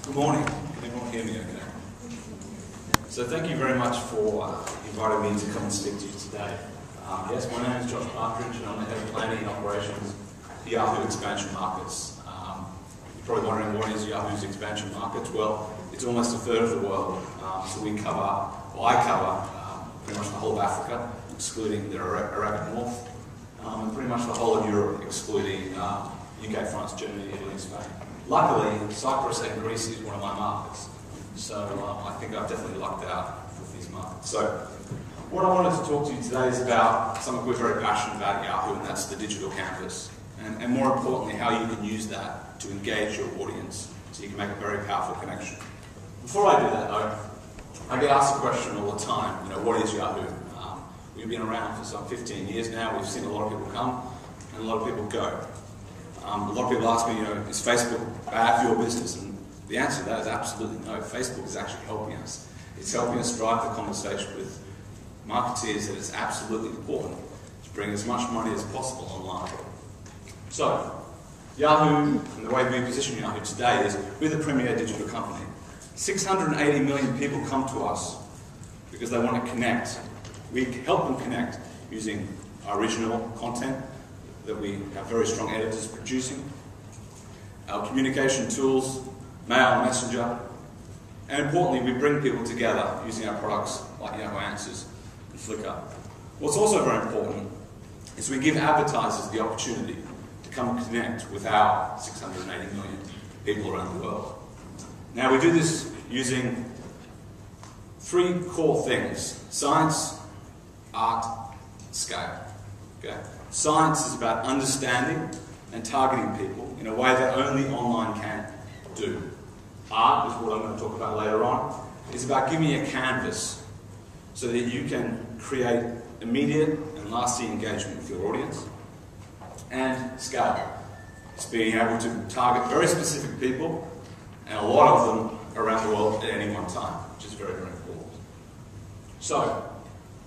Good morning. Can everyone hear me okay? So thank you very much for inviting me to come and speak to you today. Yes, my name is Partridge and I'm the Head of Planning and Operations for Yahoo Expansion Markets. You're probably wondering what is Yahoo's expansion markets? Well, it's almost a third of the world. So we cover, well I cover pretty much the whole of Africa, excluding the Arabic North, and pretty much the whole of Europe, excluding UK, France, Germany, Italy, and Spain. Luckily, Cyprus and Greece is one of my markets, so I think I've definitely lucked out with these markets. So, what I wanted to talk to you today is about something we're very passionate about at Yahoo, and that's the digital canvas. And more importantly, how you can use that to engage your audience, so you can make a very powerful connection. Before I do that though, I get asked the question all the time, you know, what is Yahoo? We've been around for some 15 years now, we've seen a lot of people come, and a lot of people go. A lot of people ask me, you know, is Facebook bad for your business? And the answer to that is absolutely no. Facebook is actually helping us. It's helping us drive the conversation with marketeers that it's absolutely important to bring as much money as possible online. So, Yahoo, and the way we position Yahoo today is we're the premier digital company. 680 million people come to us because they want to connect. We help them connect using our original content that we have very strong editors producing, our communication tools, mail, messenger, and importantly, we bring people together using our products like Yahoo Answers and Flickr. What's also very important is we give advertisers the opportunity to come and connect with our 680 million people around the world. Now, we do this using three core things: science, art, scale. Okay? Science is about understanding and targeting people in a way that only online can do. Art, is what I'm going to talk about later on, is about giving you a canvas so that you can create immediate and lasting engagement with your audience. And scale. It's being able to target very specific people, and a lot of them around the world at any one time, which is very, very important. So,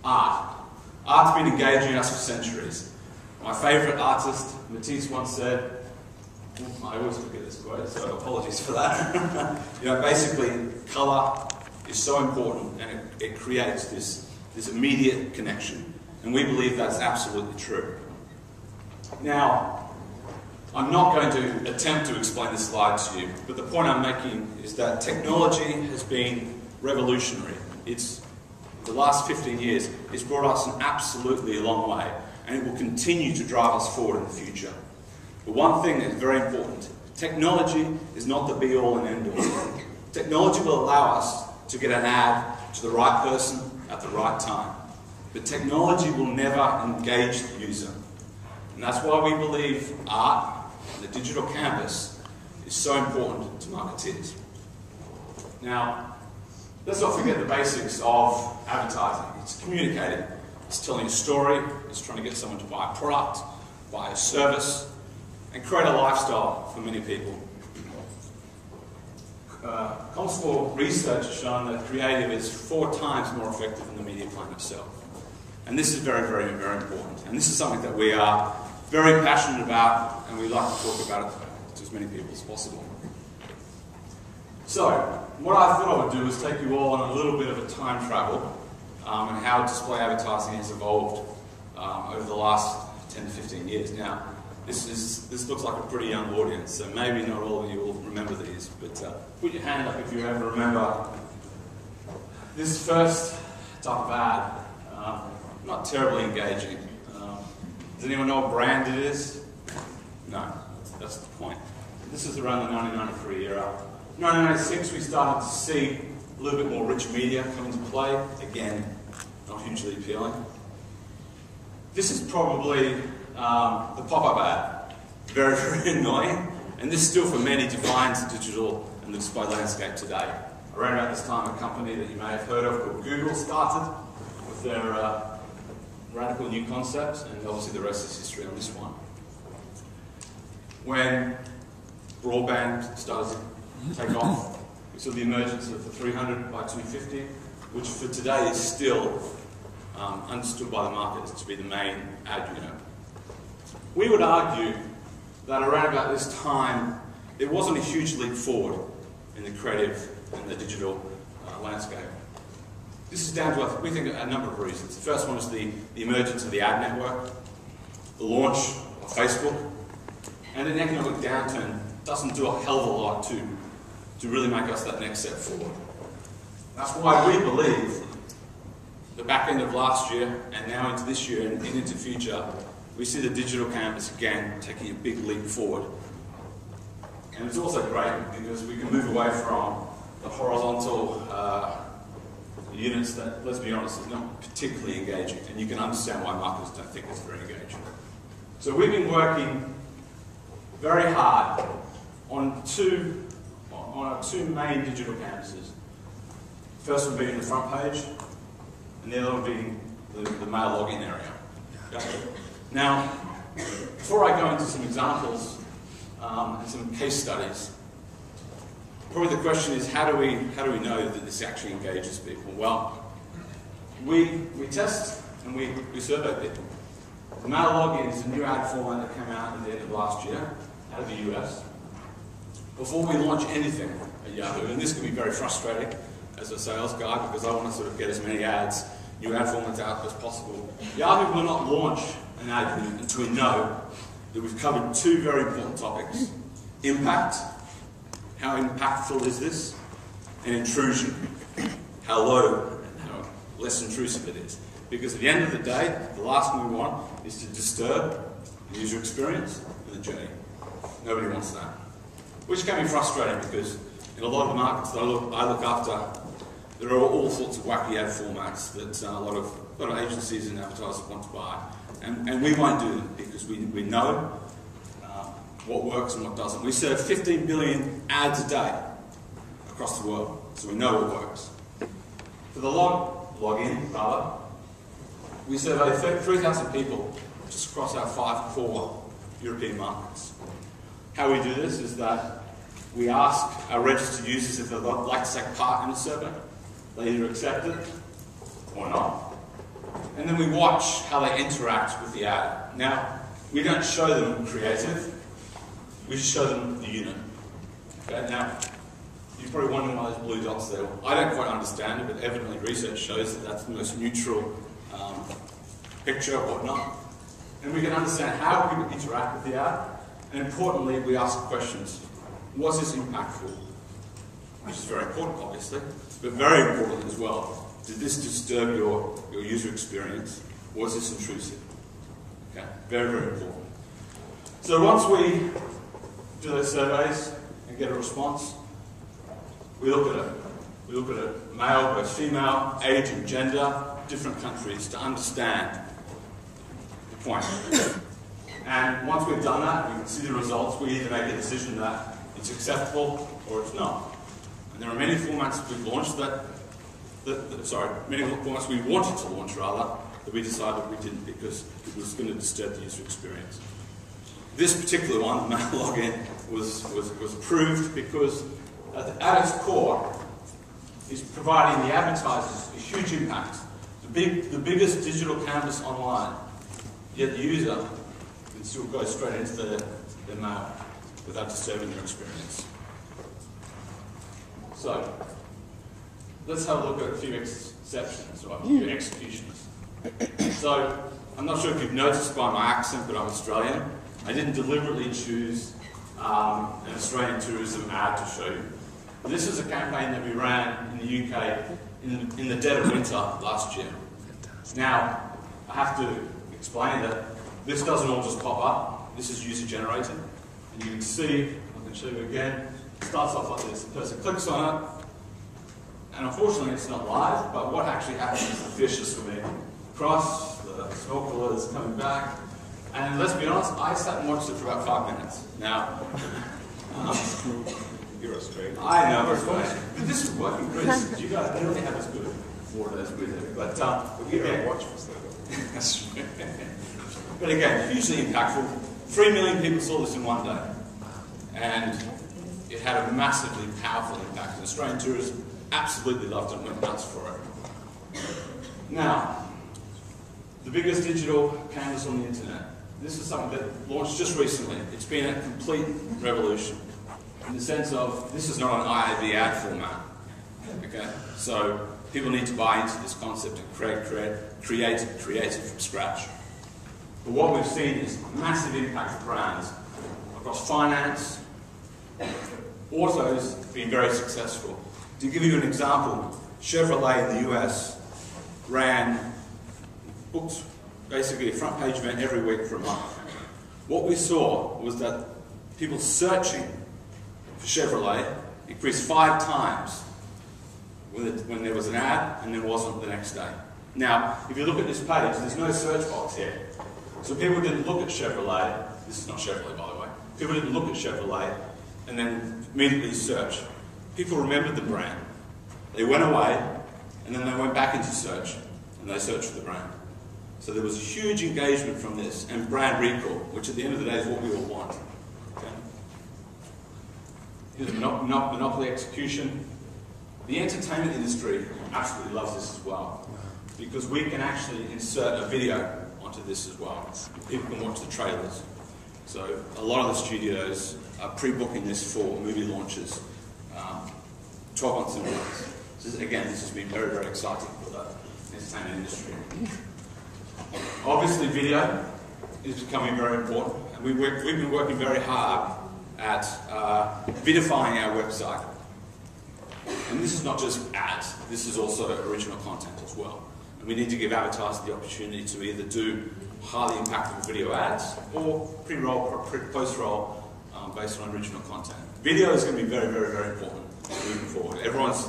art. Art's been engaging us for centuries. My favourite artist, Matisse, once said, I always forget this quote, so apologies for that. You know, basically, colour is so important, and it creates this immediate connection. And we believe that's absolutely true. Now, I'm not going to attempt to explain this slide to you, but the point I'm making is that technology has been revolutionary. The last 15 years, it's brought us an absolutely long way, and it will continue to drive us forward in the future. But one thing is very important: technology is not the be-all and end-all. Technology will allow us to get an ad to the right person at the right time. But technology will never engage the user. And that's why we believe art, the digital canvas, is so important to marketeers. Now, let's not forget the basics of advertising. It's communicating. It's telling a story. It's trying to get someone to buy a product, buy a service, and create a lifestyle for many people. Comscore research has shown that creative is 4 times more effective than the media plan itself. And this is very, very, very important. And this is something that we are very passionate about, and we like to talk about it to as many people as possible. So, what I thought I would do is take you all on a little bit of a time travel and how display advertising has evolved over the last 10 to 15 years. Now, this looks like a pretty young audience, so maybe not all of you will remember these, but put your hand up if you ever remember this first type of ad. Not terribly engaging. Does anyone know what brand it is? No, that's the point. This is around the 1993 era. 1996 we started to see a little bit more rich media come into play. Again, not hugely appealing. This is probably the pop-up ad. Very, very annoying. And this still for many defines the digital and the display landscape today. Around about this time, a company that you may have heard of called Google started with their radical new concept, and obviously the rest is history on this one. When broadband started to take off, we saw the emergence of the 300 by 250, which for today is still understood by the market to be the main ad unit. We would argue that around about this time, it wasn't a huge leap forward in the creative and the digital landscape. This is down to, we think, a number of reasons. The first one is the emergence of the ad network, the launch of Facebook, and an economic downturn doesn't do a hell of a lot to really make us that next step forward. That's why we believe the back end of last year and now into this year and into the future, we see the digital canvas again taking a big leap forward. And it's also great because we can move away from the horizontal units that, let's be honest, is not particularly engaging, and you can understand why marketers don't think it's very engaging. So we've been working very hard on our two main digital canvases. First one being the front page, and the other one being the mail login area. Okay? Now, before I go into some examples and some case studies, probably the question is, how do we know that this actually engages people? Well, we test and we survey people. The mail login is a new ad format that came out at the end of last year out of the US. Before we launch anything at Yahoo, and this can be very frustrating as a sales guy because I want to sort of get as many ads, new ad formats out as possible. Yahoo will not launch an ad until we know that we've covered two very important topics: impact. How impactful is this? And intrusion. How low and how less intrusive it is. Because at the end of the day, the last thing we want is to disturb the user experience and the journey. Nobody wants that. Which can be frustrating because in a lot of the markets that I look after, there are all sorts of wacky ad formats that a lot of agencies and advertisers want to buy. And we won't do them because we know what works and what doesn't. We serve 15 billion ads a day across the world, so we know what works. For the login, we survey 3,000 people just across our 5 core European markets. How we do this is that we ask our registered users if they'd like to take part in the survey. They either accept it or not. And then we watch how they interact with the ad. Now, we don't show them creative. We just show them the unit. Okay, now, you're probably wondering why there's blue dots there. I don't quite understand it, but evidently research shows that that's the most neutral picture or whatnot. And we can understand how people interact with the ad. And importantly, we ask questions. Was this impactful? Which is very important, obviously, but very important as well. Did this disturb your user experience? Was this intrusive? Okay, very, very important. So once we do those surveys and get a response, we look at it. We look at it, male versus female, age and gender, different countries, to understand the point. And once we've done that, we can see the results, we either make a decision that it's acceptable or it's not. And there are many formats we've launched many formats we wanted to launch rather, that we decided we didn't because it was going to disturb the user experience. This particular one, the mail login, was approved because at its core is providing the advertisers a huge impact. The biggest digital canvas online, yet the user can still go straight into their mail without disturbing their experience. So, let's have a look at a few exceptions, or a few executions. So, I'm not sure if you've noticed by my accent, but I'm Australian. I didn't deliberately choose an Australian tourism ad to show you. This is a campaign that we ran in the UK in the dead of winter last year. Now, I have to explain that this doesn't all just pop up. This is user generated. And you can see, I can show you again, it starts off like this. The person clicks on it, and unfortunately it's not live, but what actually happens is the fish is swimming across, the snorkeler is coming back, and let's be honest, I sat and watched it for about 5 minutes. Now, you're Australian. I know, but this is working good. You guys don't really have as good water as we do. But we don't watch for that's true. But again, hugely impactful. 3 million people saw this in one day. And it had a massively powerful impact. And Australian tourism absolutely loved it and went nuts for it. Now, the biggest digital canvas on the internet. This is something that launched just recently. It's been a complete revolution. in the sense of this is not an IAB ad format. Okay, so people need to buy into this concept and create it from scratch. But what we've seen is massive impact for brands across finance. Auto's been very successful. To give you an example, Chevrolet in the US booked basically a front page event every week for a month. What we saw was that people searching for Chevrolet increased 5 times when there was an ad and there wasn't the next day. Now, if you look at this page, there's no search box here. So people didn't look at Chevrolet. This is not Chevrolet, by the way. People didn't look at Chevrolet and then immediately search. People remembered the brand. They went away and then they went back into search and they searched for the brand. So there was a huge engagement from this and brand recall, which at the end of the day is what we all want. Okay? Here's monopoly execution. The entertainment industry absolutely loves this as well, because we can actually insert a video onto this as well. People can watch the trailers. So a lot of the studios are pre-booking this for movie launches 12 months in advance. Again, this has been very, very exciting for the entertainment industry. Obviously, video is becoming very important, and we've been working very hard at vidifying our website. And this is not just ads, this is also original content as well. And we need to give advertisers the opportunity to either do highly impactful video ads or pre-roll, post-roll based on original content. Video is going to be very, very, very important moving forward. Everyone's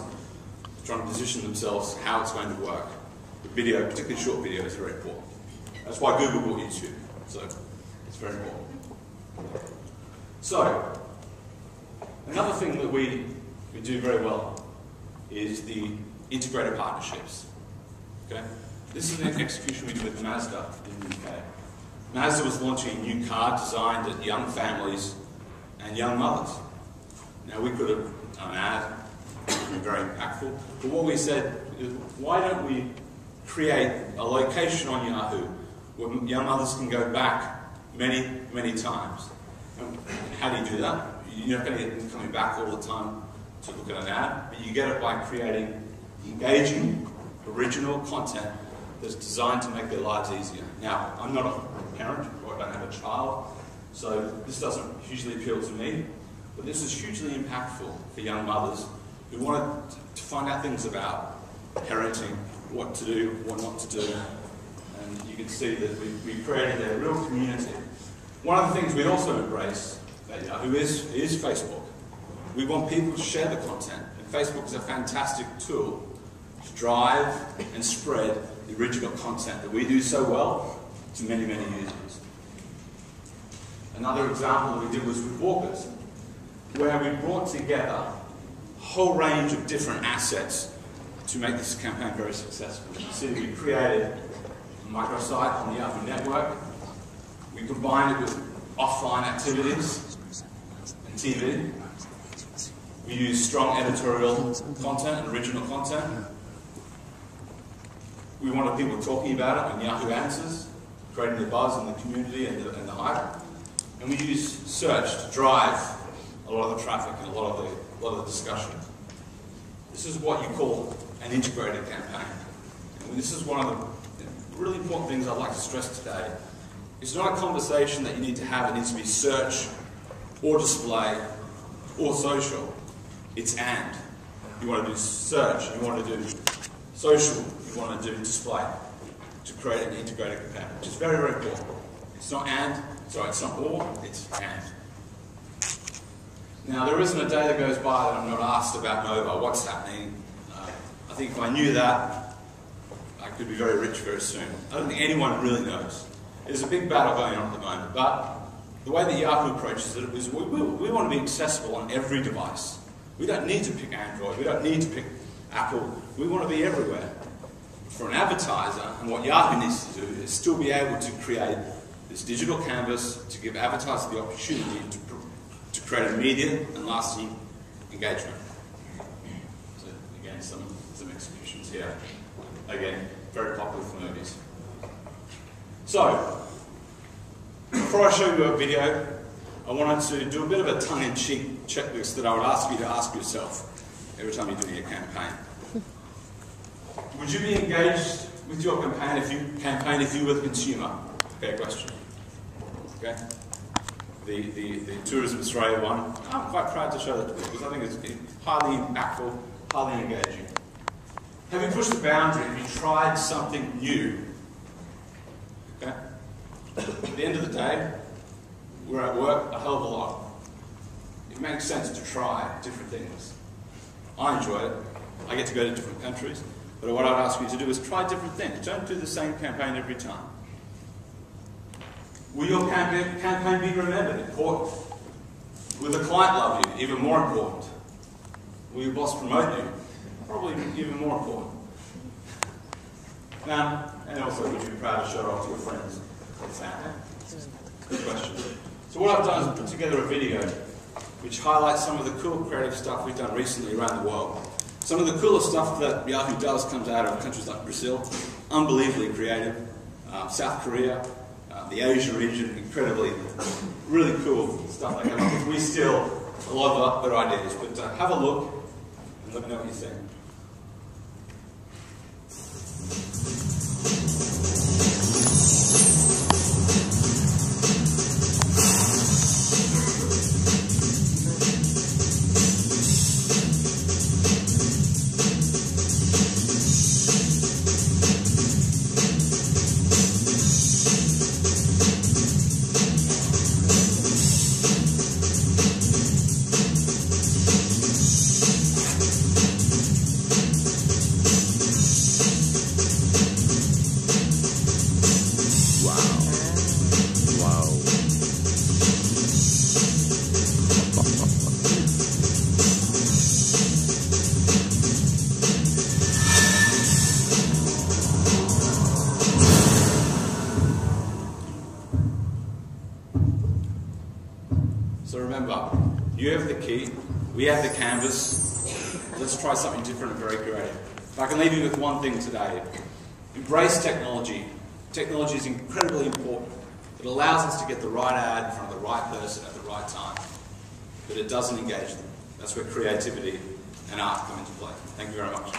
trying to position themselves how it's going to work. But video, particularly short video, is very important. That's why Google bought YouTube. So it's very important. So another thing that we do very well is the integrated partnerships. Okay? This is an execution we did with Mazda in the UK. Mazda was launching a new car designed at young families and young mothers. Now we could have done an ad, it would have been very impactful, but what we said is, why don't we create a location on Yahoo where young mothers can go back many, many times? And how do you do that? You're not going to get them coming back all the time to look at an ad, but you get it by creating engaging, original content that's designed to make their lives easier. Now, I'm not a parent, or I don't have a child, so this doesn't hugely appeal to me, but this is hugely impactful for young mothers who want to find out things about parenting, what to do, what not to do, and you can see that we've created a real community. One of the things we also embrace at Yahoo is Facebook. We want people to share the content, and Facebook is a fantastic tool to drive and spread the original content that we do so well to many, many users. Another example that we did was with Walkers, where we brought together a whole range of different assets to make this campaign very successful. You can see that we created a microsite on the Yahoo network. We combined it with offline activities and TV. We use strong editorial content and original content. We wanted people talking about it on Yahoo Answers, creating the buzz in the community and the hype. And we use search to drive a lot of the traffic and a lot of the discussion. This is what you call an integrated campaign. And this is one of the really important things I'd like to stress today. It's not a conversation that you need to have. It needs to be search or display or social. It's and. You want to do search, you want to do social, you want to do display to create an integrated campaign, which is very, very important. It's not and, sorry, it's not or, it's and. Now, there isn't a day that goes by that I'm not asked about mobile, what's happening. I think if I knew that, I could be very rich very soon. I don't think anyone really knows. There's a big battle going on at the moment, but the way that Yahoo approaches it is we want to be accessible on every device. We don't need to pick Android, we don't need to pick Apple, we want to be everywhere. For an advertiser, and what Yahoo needs to do is still be able to create this digital canvas to give advertisers the opportunity to create immediate and lasting engagement. So again, some executions here. Again, very popular for movies. So, before I show you a video, I wanted to do a bit of a tongue-in-cheek checklist that I would ask you to ask yourself every time you're doing a campaign. Would you be engaged with your campaign if you were the consumer? Fair question. Okay. The Tourism Australia one, I'm quite proud to show that to you because I think it's highly impactful, highly engaging. Have you pushed the boundary? Have you tried something new? Okay. At the end of the day, we're at work a hell of a lot. It makes sense to try different things. I enjoy it. I get to go to different countries. But what I'd ask you to do is try different things. Don't do the same campaign every time. Will your campaign be remembered? Important. Will the client love you? Even more important. Will your boss promote you? Probably even more important. And also, would you be proud to show it off to your friends and family? Good question. So what I've done is put together a video which highlights some of the cool creative stuff we've done recently around the world. Some of the coolest stuff that Yahoo does comes out of countries like Brazil, unbelievably creative, South Korea, the Asia region, incredibly, really cool stuff they come up with. We steal a lot of other ideas, but have a look and let me know what you think. So remember, you have the key, we have the canvas, let's try something different and very creative. If I can leave you with one thing today, embrace technology. Technology is incredibly important. It allows us to get the right ad in front of the right person at the right time, but it doesn't engage them. That's where creativity and art come into play. Thank you very much.